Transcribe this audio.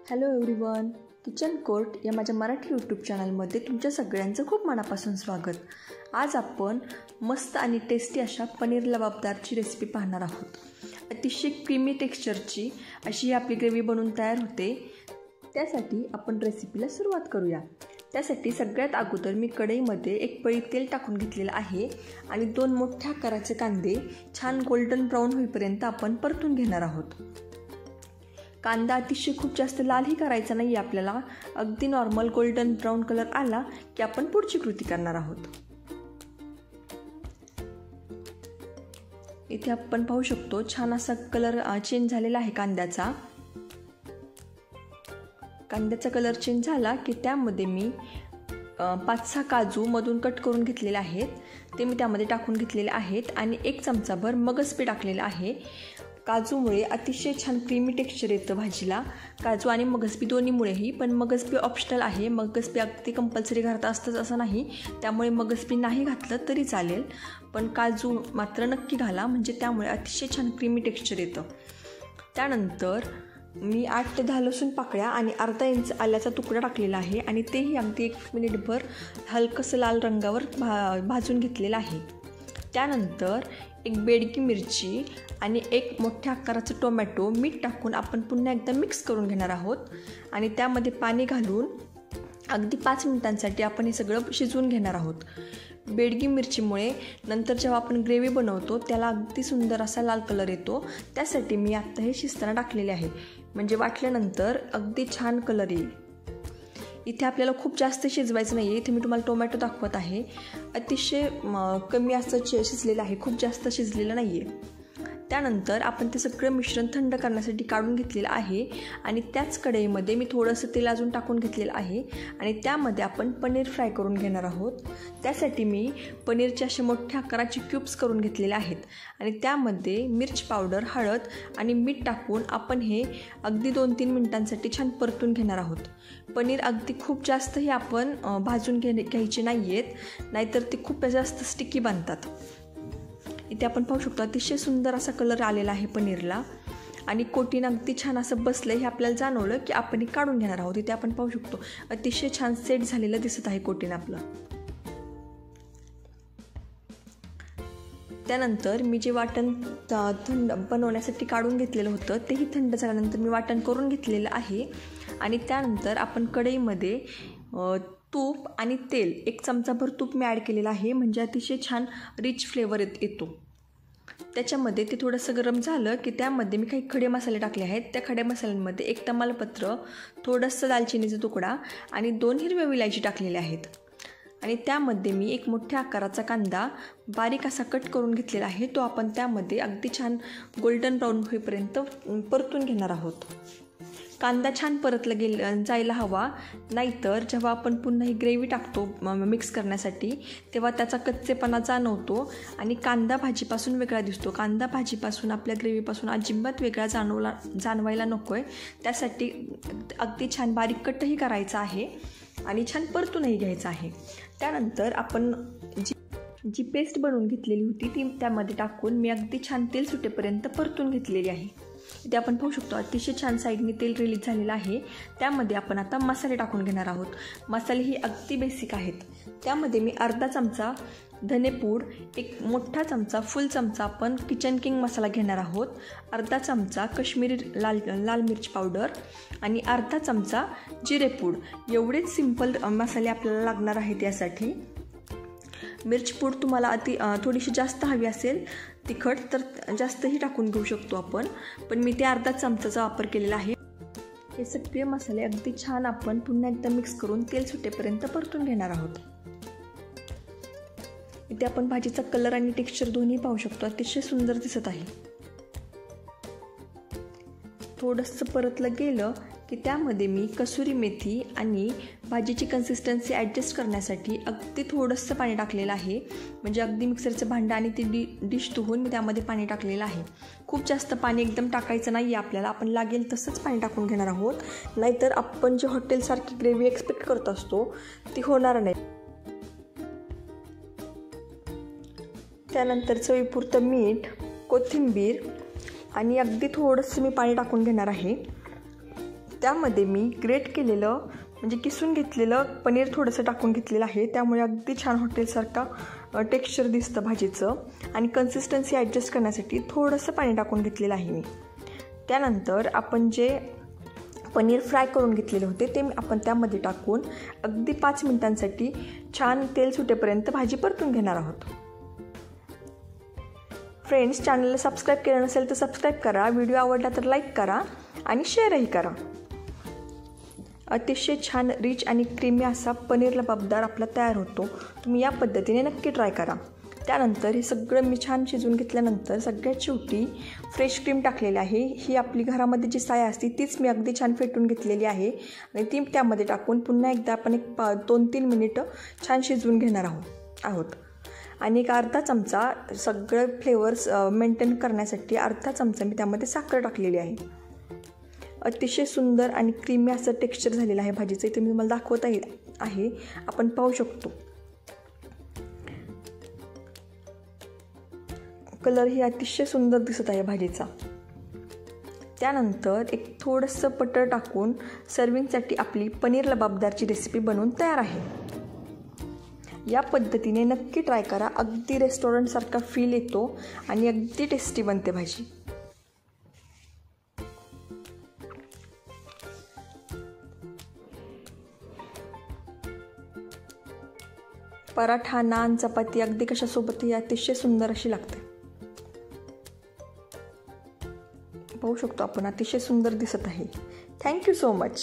Hello everyone, kitchen court या माझ्या Marathi YouTube चॅनलमध्ये तुमच्या सगळ्यांचं खूप मनापासून स्वागत. आज आपण मस्त आणि टेस्टी अशा पनीर लबाबदारची रेसिपी पाहणार आहोत. अतिशय क्रीमी टेक्स्चरची अशी ही आपली ग्रेव्ही बनवून तयार होते. त्यासाठी आपण रेसिपीला सुरुवात करूया. त्यासाठी सगळ्यात अगोदर मी कढईमध्ये एक पळी तेल टाकून घेतलेलं आहे आणि 2 मोठ्या आकाराचे कांदे छान गोल्डन ब्राऊन होईपर्यंत आपण परतून घेणार आहोत. कांदा अतिशय खूप जास्त लालही करायचा नाही आपल्याला. अगदी नॉर्मल गोल्डन ब्राऊन कलर आला की आपण पुढची कृती करणार आहोत. इथे आपण पाहू शकतो छान असा कलर चेंज झालेला आहे कांद्याचा. कांद्याचा कलर चेंज झाला की त्यामध्ये मी 5-6 काजू मधून कट करून घेतलेले आहेत, ते मी त्यामध्ये टाकून घेतलेले आहेत आणि 1 चमचाभर मगजबी टाकलेला आहे. काजूमुळे अतिशय छान क्रीमी टेक्स्चर येतं भाजीला. काजू आणि मगजबी दोन्हीमुळेही, पण मगजबी ऑप्शनल आहे. मगजबी अगदी कंपल्सरी घरात असतंच असं नाही, त्यामुळे मगजबी नाही घातलं तरी चालेल, पण काजू मात्र नक्की घाला, म्हणजे त्यामुळे अतिशय छान क्रीमी टेक्स्चर येतं. त्यानंतर मी 8 ते 10 लसूण पाकळ्या आणि अर्धा इंच आल्याचा तुकडा टाकलेला आहे आणि तेही अगदी 1 मिनिटभर हलकंसं लाल रंगावर भाजून घेतलेलं आहे. त्यानंतर 1 बेडगी मिरची आणि 1 मोठ्या आकाराचं टोमॅटो मीठ टाकून आपण पुन्हा एकदा मिक्स करून घेणार आहोत आणि त्यामध्ये पाणी घालून अगदी 5 मिनिटांसाठी आपण हे सगळं शिजवून घेणार आहोत. बेडगी मिरचीमुळे नंतर जेव्हा आपण ग्रेव्ही बनवतो त्याला अगदी सुंदर असा लाल कलर येतो. त्यासाठी मी आत्ता हे शिजताना टाकलेले आहे, म्हणजे वाटल्यानंतर अगदी छान कलर येईल. इथे आपल्याला खूप जास्त शिजवायचं नाही आहे. इथे मी तुम्हाला टोमॅटो दाखवत आहे. अतिशय कमी असं शिजलेलं आहे, खूप जास्त शिजलेलं नाही आहे. त्यानंतर आपण ते सगळं मिश्रण थंड करण्यासाठी काढून घेतलेलं आहे आणि त्याच कढईमध्ये मी थोडंसं तेल अजून टाकून घेतलेलं आहे आणि त्यामध्ये आपण पनीर फ्राय करून घेणार आहोत. त्यासाठी मी पनीरचे असे मोठ्या आकाराचे क्यूब्स करून घेतलेले आहेत आणि त्यामध्ये मिरची पावडर, हळद आणि मीठ टाकून आपण हे अगदी 2-3 मिनिटांसाठी छान परतून घेणार आहोत. पनीर अगदी खूप जास्तही आपण भाजून घ्यायचे नाही आहेत, नाहीतर ते खूप जास्त स्टिकी बनतात. इथे आपण पाहू शकतो अतिशय सुंदर असा कलर आलेला आहे पनीरला आणि कोटिन अगदी छान असं बसलं हे आपल्याला जाणवलं की आपण हे काढून घेणार आहोत. इथे आपण पाहू शकतो अतिशय छान सेट झालेलं दिसत आहे कोटिन आपलं. त्यानंतर मी जे वाटण थंड बनवण्यासाठी काढून घेतलेलं होतं तेही थंड झाल्यानंतर मी वाटण करून घेतलेलं आहे आणि त्यानंतर आपण कढईमध्ये तूप आणि तेल 1 चमचाभर तूप मी ॲड केलेलं आहे, म्हणजे अतिशय छान रिच फ्लेवर येतो. त्याच्यामध्ये ते थोडंसं गरम झालं की त्यामध्ये मी काही खडे मसाले टाकले आहेत. त्या खड्या मसाल्यांमध्ये 1 तमालपत्र, थोडंसं दालचिनीचा तुकडा आणि 2 हिरव्या विलायची टाकलेल्या आहेत आणि त्यामध्ये मी 1 मोठ्या आकाराचा कांदा बारीक असा कट करून घेतलेला आहे. तो आपण त्यामध्ये अगदी छान गोल्डन ब्राऊन होईपर्यंत परतून घेणार आहोत. कांदा छान परतला जायला हवा, नाहीतर जेव्हा आपण पुन्हा ही ग्रेव्ही टाकतो मिक्स करण्यासाठी तेव्हा त्याचा कच्चेपणा जाणवतो आणि कांदा भाजीपासून वेगळा दिसतो. कांदा भाजीपासून आपल्या ग्रेव्हीपासून अजिबात वेगळा जाणवायला नको आहे. त्यासाठी अगदी छान बारीक कटही करायचा आहे आणि छान परतूनही घ्यायचं आहे. त्यानंतर आपण जी पेस्ट बनवून घेतलेली होती ती त्यामध्ये टाकून मी अगदी छान तेल सुटेपर्यंत परतून घेतलेली आहे. इथे आपण पाहू शकतो अतिशय छान साईडने तेल रिलीज झालेलं आहे. त्यामध्ये आपण आता मसाले टाकून घेणार आहोत. मसाले ही अगदी बेसिक आहेत. त्यामध्ये मी अर्धा चमचा धनेपूड, 1 मोठा चमचा फुल चमचा आपण किचन किंग मसाला घेणार आहोत, अर्धा चमचा कश्मीरी लाल मिरची पावडर आणि अर्धा चमचा जिरेपूड. एवढेच सिंपल मसाले आपल्याला लागणार आहेत. यासाठी मिरची पूड तुम्हाला थोडीशी जास्त हवी असेल तिखट तर जास्तही टाकून घेऊ शकतो आपण, पण मी ते अर्धा चमचाचा वापर केलेला आहे. हे सगळे मसाले अगदी छान आपण पुन्हा एकदा मिक्स करून तेल सुटेपर्यंत परतून घेणार आहोत. इथे आपण भाजीचा कलर आणि टेक्स्चर दोन्ही पाहू शकतो, अतिशय सुंदर दिसत आहे. थोडंसं परतलं गेलं की त्यामध्ये मी कसुरी मेथी आणि भाजीची कन्सिस्टन्सी ॲडजस्ट करण्यासाठी अगदी थोडंसं पाणी टाकलेलं आहे, म्हणजे अगदी मिक्सरचं भांडं आणि ती डिश धुवून मी त्यामध्ये पाणी टाकलेलं आहे. खूप जास्त पाणी एकदम टाकायचं नाही आहे आपल्याला, आपण लागेल तसंच पाणी टाकून घेणार आहोत, नाहीतर आपण जे हॉटेलसारखी ग्रेव्ही एक्सपेक्ट करत असतो ती होणार नाही. त्यानंतर चवीपुरतं मीठ, कोथिंबीर आणि अगदी थोडंसं मी पाणी टाकून घेणार आहे. त्यामध्ये मी ग्रेट केलेलं म्हणजे किसून घेतलेलं पनीर थोडंसं टाकून घेतलेलं आहे, त्यामुळे अगदी छान हॉटेलसारखा टेक्स्चर दिसतं भाजीचं. आणि कन्सिस्टन्सी ॲडजस्ट करण्यासाठी थोडंसं पाणी टाकून घेतलेलं आहे मी. त्यानंतर आपण जे पनीर फ्राय करून घेतलेले होते ते आपण त्यामध्ये टाकून अगदी 5 मिनिटांसाठी छान तेल सुटेपर्यंत भाजी परतून घेणार आहोत. फ्रेंड्स, चॅनलला सबस्क्राईब केलं नसेल तर सबस्क्राईब करा, व्हिडिओ आवडला तर लाईक करा आणि शेअरही करा. अतिशय छान रिच आणि क्रीमी असा पनीर लबाबदार आपला तयार होतो. तुम्ही या पद्धतीने नक्की ट्राय करा. त्यानंतर हे सगळं मी छान शिजवून घेतल्यानंतर सगळ्यात शेवटी फ्रेश क्रीम टाकलेली आहे. ही आपली घरामध्ये जी साय असते तीच मी अगदी छान फेटून घेतलेली आहे आणि ती त्यामध्ये टाकून पुन्हा एकदा आपण 2-3 मिनिटं छान शिजवून घेणार आहोत. आणि एक अर्धा चमचा सगळे फ्लेवर्स मेंटेन करण्यासाठी अर्धा चमचा मी त्यामध्ये साखर टाकलेली आहे. अतिशय सुंदर आणि क्रीमी असं टेक्स्चर झालेलं आहे भाजीचं. इथे मी तुम्हाला दाखवत आहे, आपण पाहू शकतो. कलर ही अतिशय सुंदर दिसत आहे भाजीचा. त्यानंतर एक थोडंसं बटर टाकून सर्विंगसाठी आपली पनीर लबाबदारची रेसिपी बनवून तयार आहे. या पद्धतीने नक्की ट्राय करा. अगदी रेस्टॉरंटसारखा फील येतो आणि अगदी टेस्टी बनते भाजी. पराठा, नान, चपाती अगदी कशासोबतही अतिशय सुंदर अशी लागते. पाहू शकतो आपण, अतिशय सुंदर दिसत आहे. Thank you so much.